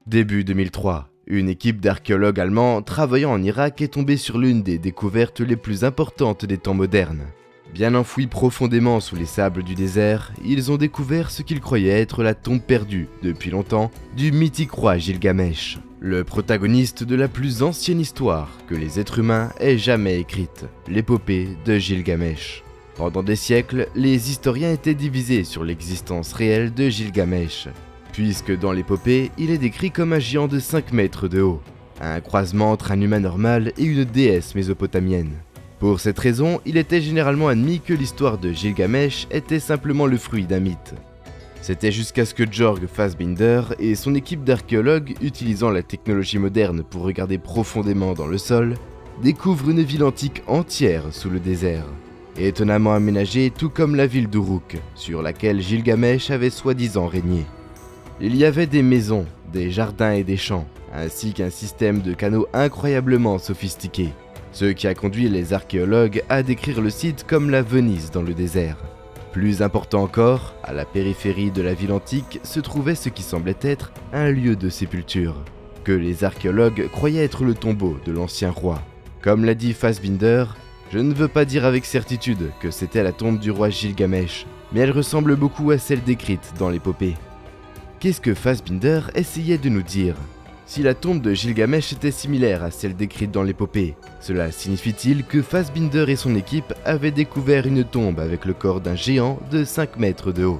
Début 2003, une équipe d'archéologues allemands travaillant en Irak est tombée sur l'une des découvertes les plus importantes des temps modernes. Bien enfouis profondément sous les sables du désert, ils ont découvert ce qu'ils croyaient être la tombe perdue, depuis longtemps, du mythique roi Gilgamesh, le protagoniste de la plus ancienne histoire que les êtres humains aient jamais écrite, l'épopée de Gilgamesh. Pendant des siècles, les historiens étaient divisés sur l'existence réelle de Gilgamesh, puisque dans l'épopée, il est décrit comme un géant de 5 mètres de haut, un croisement entre un humain normal et une déesse mésopotamienne. Pour cette raison, il était généralement admis que l'histoire de Gilgamesh était simplement le fruit d'un mythe. C'était jusqu'à ce que Jörg Fassbinder et son équipe d'archéologues, utilisant la technologie moderne pour regarder profondément dans le sol, découvrent une ville antique entière sous le désert, étonnamment aménagée tout comme la ville d'Uruk, sur laquelle Gilgamesh avait soi-disant régné. Il y avait des maisons, des jardins et des champs, ainsi qu'un système de canaux incroyablement sophistiqué, ce qui a conduit les archéologues à décrire le site comme la Venise dans le désert. Plus important encore, à la périphérie de la ville antique se trouvait ce qui semblait être un lieu de sépulture, que les archéologues croyaient être le tombeau de l'ancien roi. Comme l'a dit Fassbinder, je ne veux pas dire avec certitude que c'était la tombe du roi Gilgamesh, mais elle ressemble beaucoup à celle décrite dans l'épopée. Qu'est-ce que Fassbinder essayait de nous dire? Si la tombe de Gilgamesh était similaire à celle décrite dans l'épopée, cela signifie-t-il que Fassbinder et son équipe avaient découvert une tombe avec le corps d'un géant de 5 mètres de haut?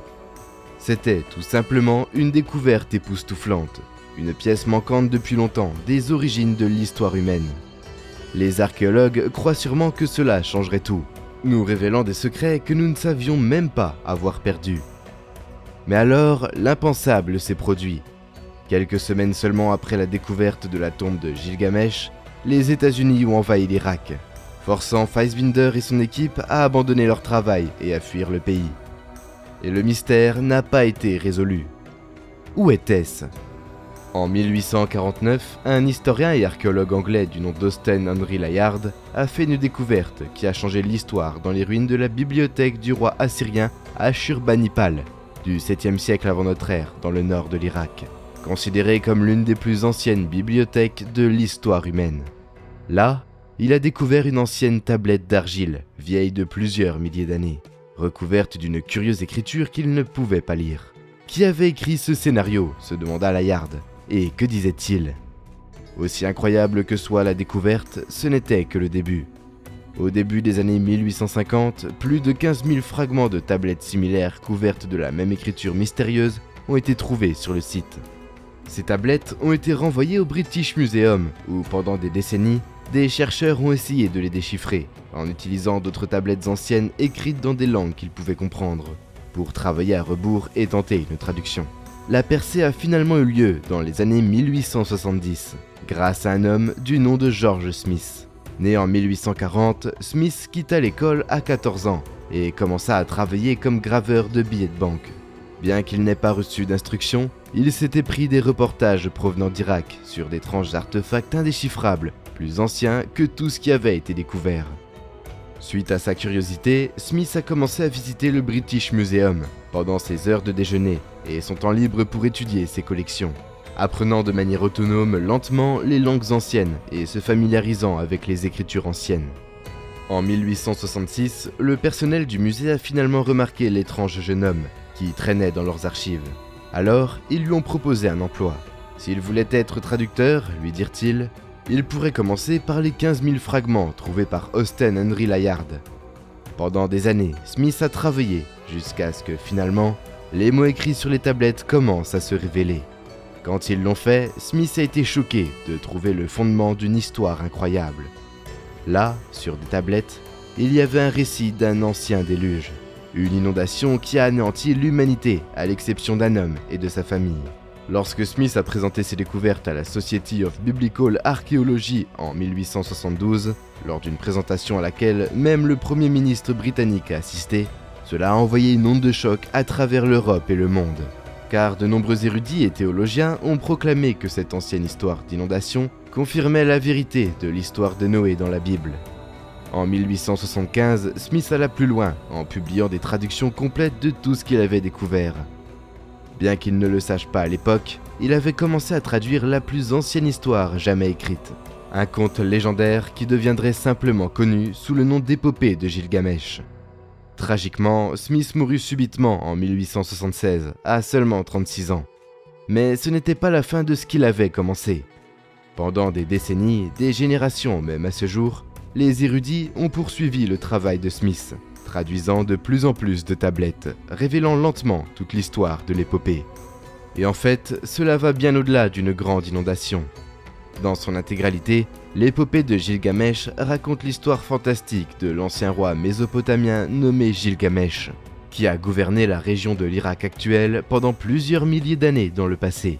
C'était tout simplement une découverte époustouflante, une pièce manquante depuis longtemps des origines de l'histoire humaine. Les archéologues croient sûrement que cela changerait tout, nous révélant des secrets que nous ne savions même pas avoir perdus. Mais alors, l'impensable s'est produit. Quelques semaines seulement après la découverte de la tombe de Gilgamesh, les États-Unis ont envahi l'Irak, forçant Fassbinder et son équipe à abandonner leur travail et à fuir le pays. Et le mystère n'a pas été résolu. Où était-ce? En 1849, un historien et archéologue anglais du nom d'Austen Henry Layard a fait une découverte qui a changé l'histoire dans les ruines de la bibliothèque du roi assyrien Ashurbanipal, du 7e siècle avant notre ère, dans le nord de l'Irak, considérée comme l'une des plus anciennes bibliothèques de l'histoire humaine. Là, il a découvert une ancienne tablette d'argile, vieille de plusieurs milliers d'années, recouverte d'une curieuse écriture qu'il ne pouvait pas lire. Qui avait écrit ce scénario? Se demanda Layard. Et que disait-il? Aussi incroyable que soit la découverte, ce n'était que le début. Au début des années 1850, plus de 15 000 fragments de tablettes similaires couvertes de la même écriture mystérieuse ont été trouvés sur le site. Ces tablettes ont été renvoyées au British Museum, où pendant des décennies, des chercheurs ont essayé de les déchiffrer, en utilisant d'autres tablettes anciennes écrites dans des langues qu'ils pouvaient comprendre, pour travailler à rebours et tenter une traduction. La percée a finalement eu lieu dans les années 1870, grâce à un homme du nom de George Smith. Né en 1840, Smith quitta l'école à 14 ans et commença à travailler comme graveur de billets de banque. Bien qu'il n'ait pas reçu d'instruction, il s'était pris des reportages provenant d'Irak sur d'étranges artefacts indéchiffrables, plus anciens que tout ce qui avait été découvert. Suite à sa curiosité, Smith a commencé à visiter le British Museum pendant ses heures de déjeuner et son temps libre pour étudier ses collections, apprenant de manière autonome lentement les langues anciennes et se familiarisant avec les écritures anciennes. En 1866, le personnel du musée a finalement remarqué l'étrange jeune homme qui traînait dans leurs archives. Alors, ils lui ont proposé un emploi. S'il voulait être traducteur, lui dirent-ils, il pourrait commencer par les 15 000 fragments trouvés par Austen Henry Layard. Pendant des années, Smith a travaillé jusqu'à ce que finalement, les mots écrits sur les tablettes commencent à se révéler. Quand ils l'ont fait, Smith a été choqué de trouver le fondement d'une histoire incroyable. Là, sur des tablettes, il y avait un récit d'un ancien déluge, une inondation qui a anéanti l'humanité à l'exception d'un homme et de sa famille. Lorsque Smith a présenté ses découvertes à la Society of Biblical Archaeology en 1872, lors d'une présentation à laquelle même le Premier ministre britannique a assisté, cela a envoyé une onde de choc à travers l'Europe et le monde. Car de nombreux érudits et théologiens ont proclamé que cette ancienne histoire d'inondation confirmait la vérité de l'histoire de Noé dans la Bible. En 1875, Smith alla plus loin en publiant des traductions complètes de tout ce qu'il avait découvert. Bien qu'il ne le sache pas à l'époque, il avait commencé à traduire la plus ancienne histoire jamais écrite. Un conte légendaire qui deviendrait simplement connu sous le nom d'épopée de Gilgamesh. Tragiquement, Smith mourut subitement en 1876, à seulement 36 ans. Mais ce n'était pas la fin de ce qu'il avait commencé. Pendant des décennies, des générations même à ce jour, les érudits ont poursuivi le travail de Smith, traduisant de plus en plus de tablettes, révélant lentement toute l'histoire de l'épopée. Et en fait, cela va bien au-delà d'une grande inondation. Dans son intégralité, l'épopée de Gilgamesh raconte l'histoire fantastique de l'ancien roi mésopotamien nommé Gilgamesh, qui a gouverné la région de l'Irak actuelle pendant plusieurs milliers d'années dans le passé.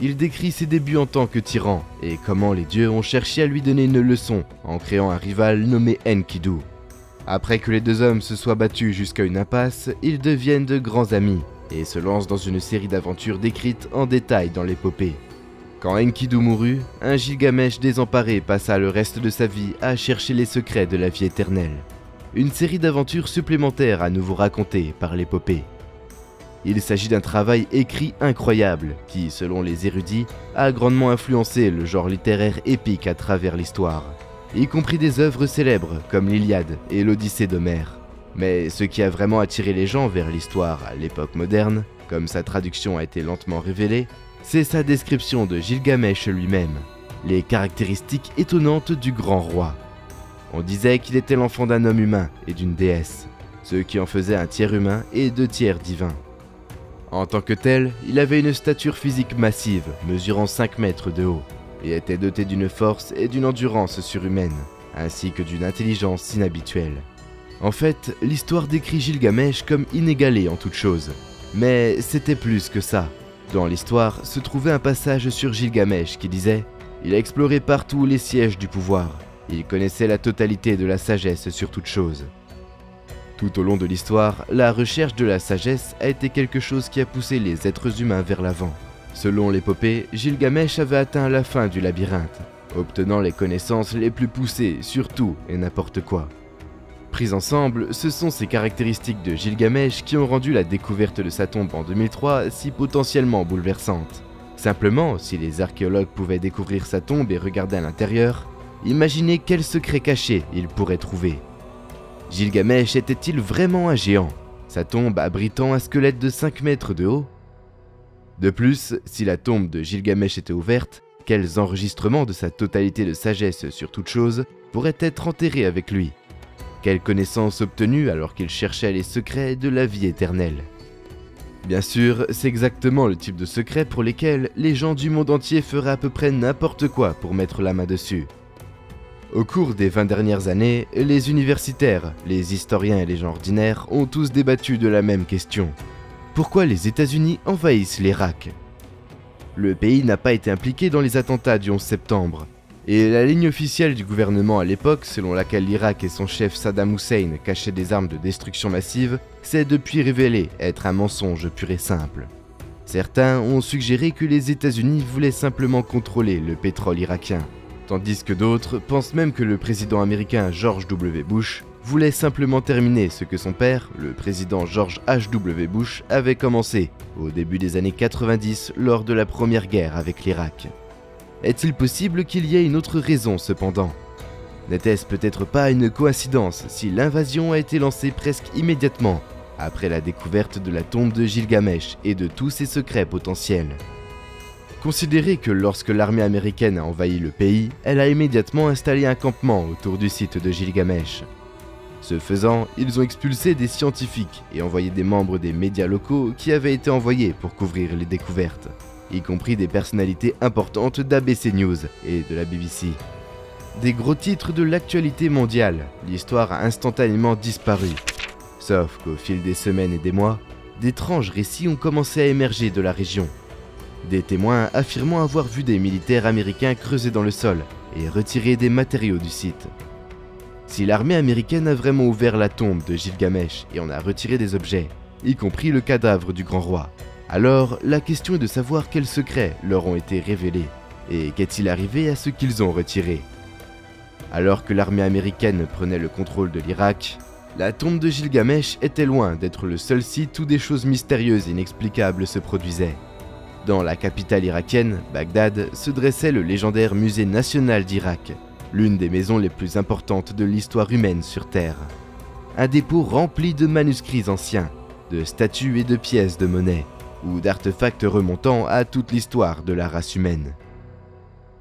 Il décrit ses débuts en tant que tyran et comment les dieux ont cherché à lui donner une leçon en créant un rival nommé Enkidu. Après que les deux hommes se soient battus jusqu'à une impasse, ils deviennent de grands amis et se lancent dans une série d'aventures décrites en détail dans l'épopée. Quand Enkidu mourut, un Gilgamesh désemparé passa le reste de sa vie à chercher les secrets de la vie éternelle. Une série d'aventures supplémentaires à nouveau racontées par l'épopée. Il s'agit d'un travail écrit incroyable qui, selon les érudits, a grandement influencé le genre littéraire épique à travers l'histoire, y compris des œuvres célèbres comme l'Iliade et l'Odyssée d'Homère. Mais ce qui a vraiment attiré les gens vers l'histoire à l'époque moderne, comme sa traduction a été lentement révélée, c'est sa description de Gilgamesh lui-même, les caractéristiques étonnantes du grand roi. On disait qu'il était l'enfant d'un homme humain et d'une déesse, ce qui en faisait un tiers humain et deux tiers divin. En tant que tel, il avait une stature physique massive, mesurant 5 mètres de haut, et était doté d'une force et d'une endurance surhumaine, ainsi que d'une intelligence inhabituelle. En fait, l'histoire décrit Gilgamesh comme inégalé en toute chose, mais c'était plus que ça. Dans l'histoire se trouvait un passage sur Gilgamesh qui disait « Il a exploré partout les sièges du pouvoir. Il connaissait la totalité de la sagesse sur toute chose. » Tout au long de l'histoire, la recherche de la sagesse a été quelque chose qui a poussé les êtres humains vers l'avant. Selon l'épopée, Gilgamesh avait atteint la fin du labyrinthe, obtenant les connaissances les plus poussées sur tout et n'importe quoi. Prises ensemble, ce sont ces caractéristiques de Gilgamesh qui ont rendu la découverte de sa tombe en 2003 si potentiellement bouleversante. Simplement, si les archéologues pouvaient découvrir sa tombe et regarder à l'intérieur, imaginez quel secret caché ils pourraient trouver. Gilgamesh était-il vraiment un géant, sa tombe abritant un squelette de 5 mètres de haut? De plus, si la tombe de Gilgamesh était ouverte, quels enregistrements de sa totalité de sagesse sur toute chose pourraient être enterrés avec lui? Quelles connaissances obtenues alors qu'il cherchait les secrets de la vie éternelle? Bien sûr, c'est exactement le type de secret pour lesquels les gens du monde entier feraient à peu près n'importe quoi pour mettre la main dessus. Au cours des 20 dernières années, les universitaires, les historiens et les gens ordinaires ont tous débattu de la même question. Pourquoi les États-Unis envahissent l'Irak? Le pays n'a pas été impliqué dans les attentats du 11 septembre. Et la ligne officielle du gouvernement à l'époque, selon laquelle l'Irak et son chef Saddam Hussein cachaient des armes de destruction massive, s'est depuis révélé être un mensonge pur et simple. Certains ont suggéré que les États-Unis voulaient simplement contrôler le pétrole irakien, tandis que d'autres pensent même que le président américain George W. Bush voulait simplement terminer ce que son père, le président George H.W. Bush, avait commencé au début des années 90 lors de la première guerre avec l'Irak. Est-il possible qu'il y ait une autre raison cependant? N'était-ce peut-être pas une coïncidence si l'invasion a été lancée presque immédiatement après la découverte de la tombe de Gilgamesh et de tous ses secrets potentiels? Considérez que lorsque l'armée américaine a envahi le pays, elle a immédiatement installé un campement autour du site de Gilgamesh. Ce faisant, ils ont expulsé des scientifiques et envoyé des membres des médias locaux qui avaient été envoyés pour couvrir les découvertes, y compris des personnalités importantes d'ABC News et de la BBC. Des gros titres de l'actualité mondiale, l'histoire a instantanément disparu. Sauf qu'au fil des semaines et des mois, d'étranges récits ont commencé à émerger de la région. Des témoins affirmant avoir vu des militaires américains creuser dans le sol et retirer des matériaux du site. Si l'armée américaine a vraiment ouvert la tombe de Gilgamesh et en a retiré des objets, y compris le cadavre du grand roi, alors la question est de savoir quels secrets leur ont été révélés et qu'est-il arrivé à ceux qu'ils ont retirés. Alors que l'armée américaine prenait le contrôle de l'Irak, la tombe de Gilgamesh était loin d'être le seul site où des choses mystérieuses et inexplicables se produisaient. Dans la capitale irakienne, Bagdad, se dressait le légendaire musée national d'Irak, l'une des maisons les plus importantes de l'histoire humaine sur Terre. Un dépôt rempli de manuscrits anciens, de statues et de pièces de monnaie, ou d'artefacts remontant à toute l'histoire de la race humaine.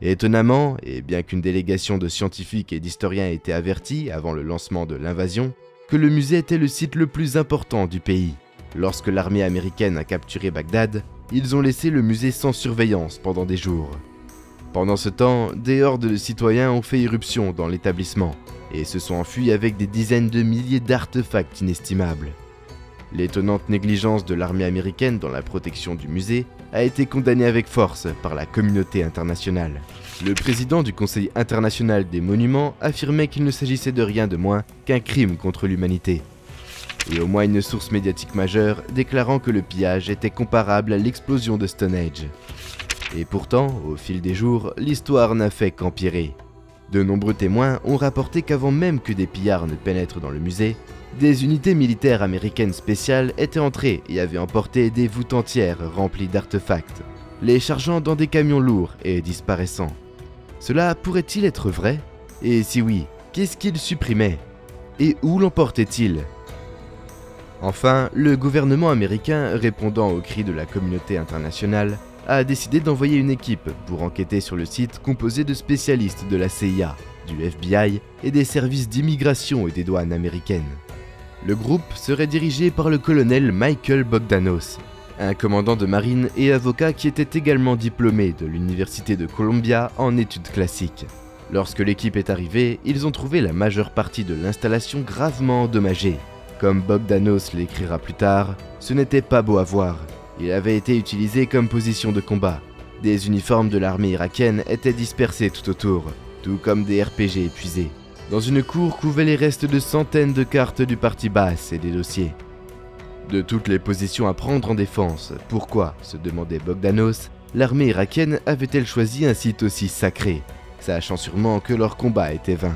Étonnamment, et bien qu'une délégation de scientifiques et d'historiens ait été avertie avant le lancement de l'invasion, que le musée était le site le plus important du pays. Lorsque l'armée américaine a capturé Bagdad, ils ont laissé le musée sans surveillance pendant des jours. Pendant ce temps, des hordes de citoyens ont fait irruption dans l'établissement et se sont enfuis avec des dizaines de milliers d'artefacts inestimables. L'étonnante négligence de l'armée américaine dans la protection du musée a été condamnée avec force par la communauté internationale. Le président du Conseil international des monuments affirmait qu'il ne s'agissait de rien de moins qu'un crime contre l'humanité. Et au moins une source médiatique majeure déclarant que le pillage était comparable à l'explosion de Stonehenge. Et pourtant, au fil des jours, l'histoire n'a fait qu'empirer. De nombreux témoins ont rapporté qu'avant même que des pillards ne pénètrent dans le musée, des unités militaires américaines spéciales étaient entrées et avaient emporté des voûtes entières remplies d'artefacts, les chargeant dans des camions lourds et disparaissant. Cela pourrait-il être vrai? Et si oui, qu'est-ce qu'ils supprimaient? Et où l'emportaient-ils? Enfin, le gouvernement américain, répondant aux cris de la communauté internationale, a décidé d'envoyer une équipe pour enquêter sur le site composé de spécialistes de la CIA, du FBI et des services d'immigration et des douanes américaines. Le groupe serait dirigé par le colonel Michael Bogdanos, un commandant de marine et avocat qui était également diplômé de l'université de Columbia en études classiques. Lorsque l'équipe est arrivée, ils ont trouvé la majeure partie de l'installation gravement endommagée. Comme Bogdanos l'écrira plus tard, ce n'était pas beau à voir. Il avait été utilisé comme position de combat. Des uniformes de l'armée irakienne étaient dispersés tout autour, tout comme des RPG épuisés. Dans une cour couvaient les restes de centaines de cartes du parti basse et des dossiers. De toutes les positions à prendre en défense, pourquoi, se demandait Bogdanos, l'armée irakienne avait-elle choisi un site aussi sacré, sachant sûrement que leur combat était vain.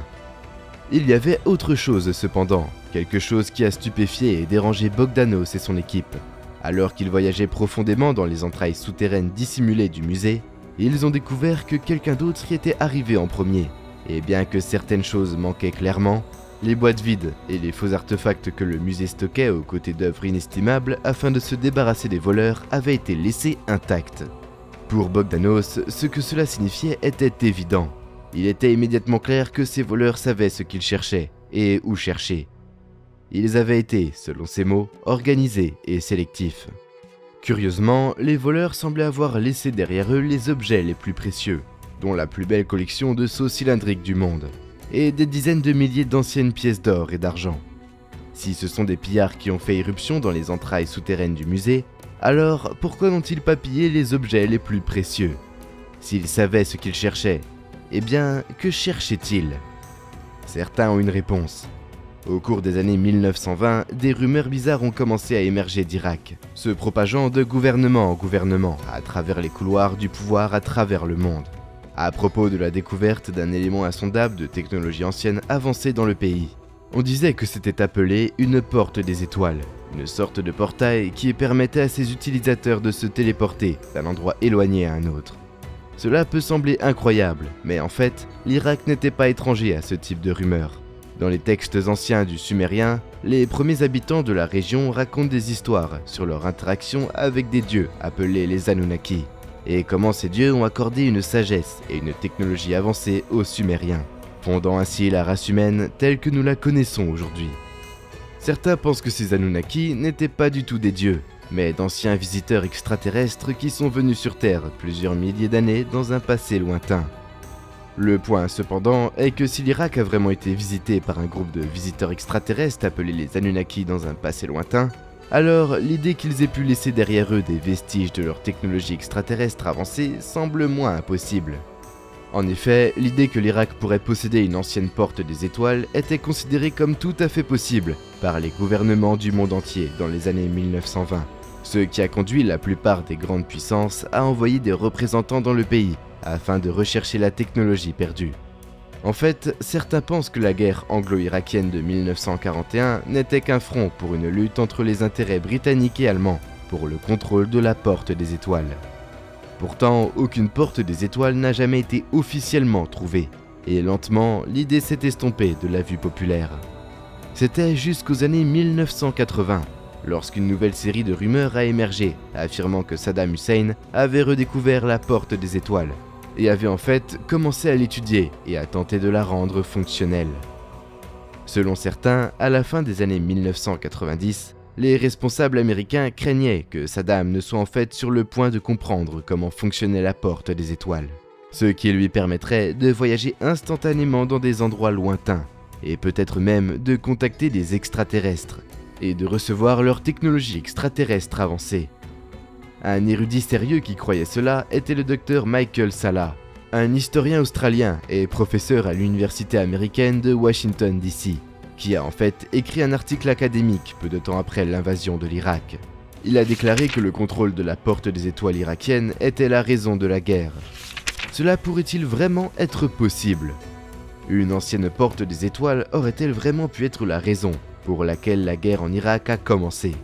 Il y avait autre chose cependant, quelque chose qui a stupéfié et dérangé Bogdanos et son équipe. Alors qu'ils voyageaient profondément dans les entrailles souterraines dissimulées du musée, ils ont découvert que quelqu'un d'autre y était arrivé en premier. Et bien que certaines choses manquaient clairement, les boîtes vides et les faux artefacts que le musée stockait aux côtés d'œuvres inestimables afin de se débarrasser des voleurs avaient été laissés intacts. Pour Bogdanos, ce que cela signifiait était évident. Il était immédiatement clair que ces voleurs savaient ce qu'ils cherchaient et où chercher. Ils avaient été, selon ses mots, organisés et sélectifs. Curieusement, les voleurs semblaient avoir laissé derrière eux les objets les plus précieux, dont la plus belle collection de sceaux cylindriques du monde, et des dizaines de milliers d'anciennes pièces d'or et d'argent. Si ce sont des pillards qui ont fait irruption dans les entrailles souterraines du musée, alors pourquoi n'ont-ils pas pillé les objets les plus précieux? S'ils savaient ce qu'ils cherchaient, eh bien, que cherchaient-ils? Certains ont une réponse. Au cours des années 1920, des rumeurs bizarres ont commencé à émerger d'Irak, se propageant de gouvernement en gouvernement, à travers les couloirs du pouvoir à travers le monde, à propos de la découverte d'un élément insondable de technologie ancienne avancée dans le pays. On disait que c'était appelé une porte des étoiles, une sorte de portail qui permettait à ses utilisateurs de se téléporter d'un endroit éloigné à un autre. Cela peut sembler incroyable, mais en fait, l'Irak n'était pas étranger à ce type de rumeurs. Dans les textes anciens du sumérien, les premiers habitants de la région racontent des histoires sur leur interaction avec des dieux appelés les Anunnaki, et comment ces dieux ont accordé une sagesse et une technologie avancée aux Sumériens, fondant ainsi la race humaine telle que nous la connaissons aujourd'hui. Certains pensent que ces Anunnaki n'étaient pas du tout des dieux, mais d'anciens visiteurs extraterrestres qui sont venus sur Terre plusieurs milliers d'années dans un passé lointain. Le point cependant est que si l'Irak a vraiment été visité par un groupe de visiteurs extraterrestres appelés les Anunnaki dans un passé lointain, alors l'idée qu'ils aient pu laisser derrière eux des vestiges de leur technologie extraterrestre avancée semble moins impossible. En effet, l'idée que l'Irak pourrait posséder une ancienne porte des étoiles était considérée comme tout à fait possible par les gouvernements du monde entier dans les années 1920, ce qui a conduit la plupart des grandes puissances à envoyer des représentants dans le pays afin de rechercher la technologie perdue. En fait, certains pensent que la guerre anglo-irakienne de 1941 n'était qu'un front pour une lutte entre les intérêts britanniques et allemands pour le contrôle de la porte des étoiles. Pourtant, aucune porte des étoiles n'a jamais été officiellement trouvée, et lentement, l'idée s'est estompée de la vue populaire. C'était jusqu'aux années 1980, lorsqu'une nouvelle série de rumeurs a émergé, affirmant que Saddam Hussein avait redécouvert la porte des étoiles, et avait en fait commencé à l'étudier et à tenter de la rendre fonctionnelle. Selon certains, à la fin des années 1990, les responsables américains craignaient que Saddam ne soit en fait sur le point de comprendre comment fonctionnait la porte des étoiles, ce qui lui permettrait de voyager instantanément dans des endroits lointains, et peut-être même de contacter des extraterrestres, et de recevoir leur technologie extraterrestre avancée. Un érudit sérieux qui croyait cela était le docteur Michael Salla, un historien australien et professeur à l'université américaine de Washington DC, qui a en fait écrit un article académique peu de temps après l'invasion de l'Irak. Il a déclaré que le contrôle de la porte des étoiles irakienne était la raison de la guerre. Cela pourrait-il vraiment être possible? Une ancienne porte des étoiles aurait-elle vraiment pu être la raison pour laquelle la guerre en Irak a commencé?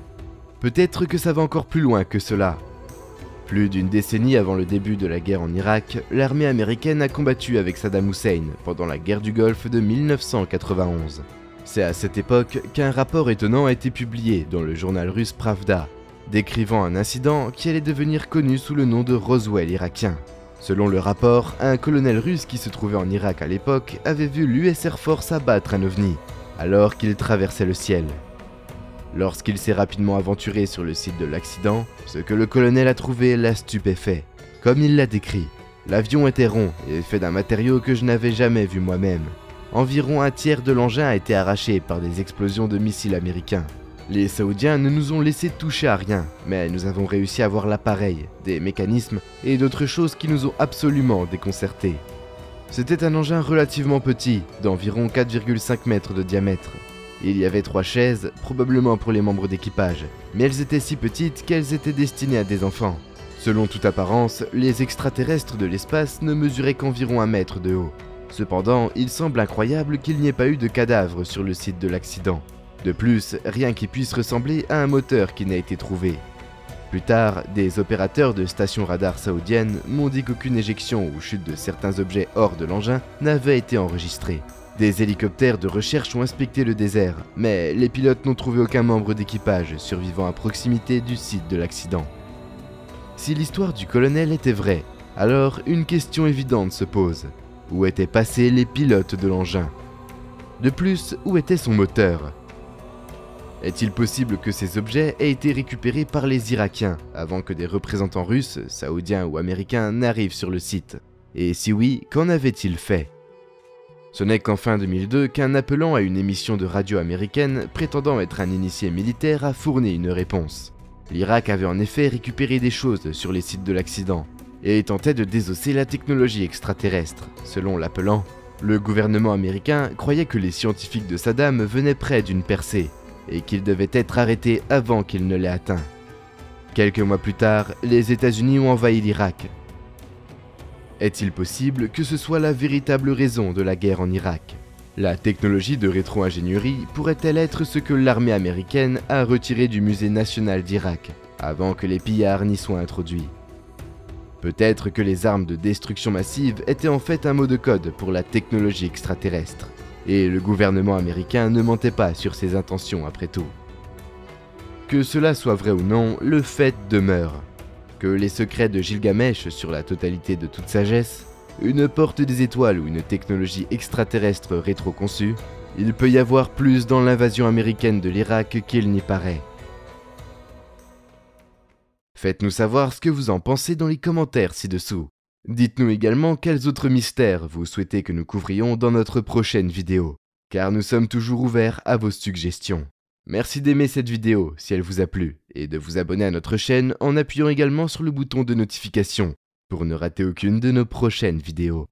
Peut-être que ça va encore plus loin que cela. Plus d'une décennie avant le début de la guerre en Irak, l'armée américaine a combattu avec Saddam Hussein pendant la guerre du Golfe de 1991. C'est à cette époque qu'un rapport étonnant a été publié dans le journal russe Pravda, décrivant un incident qui allait devenir connu sous le nom de Roswell irakien. Selon le rapport, un colonel russe qui se trouvait en Irak à l'époque avait vu l'US Air Force abattre un ovni, alors qu'il traversait le ciel. Lorsqu'il s'est rapidement aventuré sur le site de l'accident, ce que le colonel a trouvé l'a stupéfait. Comme il l'a décrit, l'avion était rond et fait d'un matériau que je n'avais jamais vu moi-même. Environ un tiers de l'engin a été arraché par des explosions de missiles américains. Les Saoudiens ne nous ont laissé toucher à rien, mais nous avons réussi à voir l'appareil, des mécanismes et d'autres choses qui nous ont absolument déconcertés. C'était un engin relativement petit, d'environ 4,5 mètres de diamètre. Il y avait 3 chaises, probablement pour les membres d'équipage, mais elles étaient si petites qu'elles étaient destinées à des enfants. Selon toute apparence, les extraterrestres de l'espace ne mesuraient qu'environ 1 mètre de haut. Cependant, il semble incroyable qu'il n'y ait pas eu de cadavre sur le site de l'accident. De plus, rien qui puisse ressembler à un moteur qui n'a été trouvé. Plus tard, des opérateurs de stations radar saoudiennes m'ont dit qu'aucune éjection ou chute de certains objets hors de l'engin n'avait été enregistrée. Des hélicoptères de recherche ont inspecté le désert, mais les pilotes n'ont trouvé aucun membre d'équipage survivant à proximité du site de l'accident. Si l'histoire du colonel était vraie, alors une question évidente se pose. Où étaient passés les pilotes de l'engin? De plus, où était son moteur? Est-il possible que ces objets aient été récupérés par les Irakiens avant que des représentants russes, saoudiens ou américains n'arrivent sur le site? Et si oui, qu'en avaient-ils fait? Ce n'est qu'en fin 2002 qu'un appelant à une émission de radio américaine prétendant être un initié militaire a fourni une réponse. L'Irak avait en effet récupéré des choses sur les sites de l'accident et tentait de désosser la technologie extraterrestre. Selon l'appelant, le gouvernement américain croyait que les scientifiques de Saddam venaient près d'une percée et qu'ils devaient être arrêtés avant qu'ils ne l'aient atteint. Quelques mois plus tard, les États-Unis ont envahi l'Irak. Est-il possible que ce soit la véritable raison de la guerre en Irak? La technologie de rétro-ingénierie pourrait-elle être ce que l'armée américaine a retiré du musée national d'Irak, avant que les pillards n'y soient introduits? Peut-être que les armes de destruction massive étaient en fait un mot de code pour la technologie extraterrestre, et le gouvernement américain ne mentait pas sur ses intentions après tout. Que cela soit vrai ou non, le fait demeure. Que les secrets de Gilgamesh sur la totalité de toute sagesse, une porte des étoiles ou une technologie extraterrestre rétro-conçue, il peut y avoir plus dans l'invasion américaine de l'Irak qu'il n'y paraît. Faites-nous savoir ce que vous en pensez dans les commentaires ci-dessous. Dites-nous également quels autres mystères vous souhaitez que nous couvrions dans notre prochaine vidéo, car nous sommes toujours ouverts à vos suggestions. Merci d'aimer cette vidéo si elle vous a plu, et de vous abonner à notre chaîne en appuyant également sur le bouton de notification pour ne rater aucune de nos prochaines vidéos.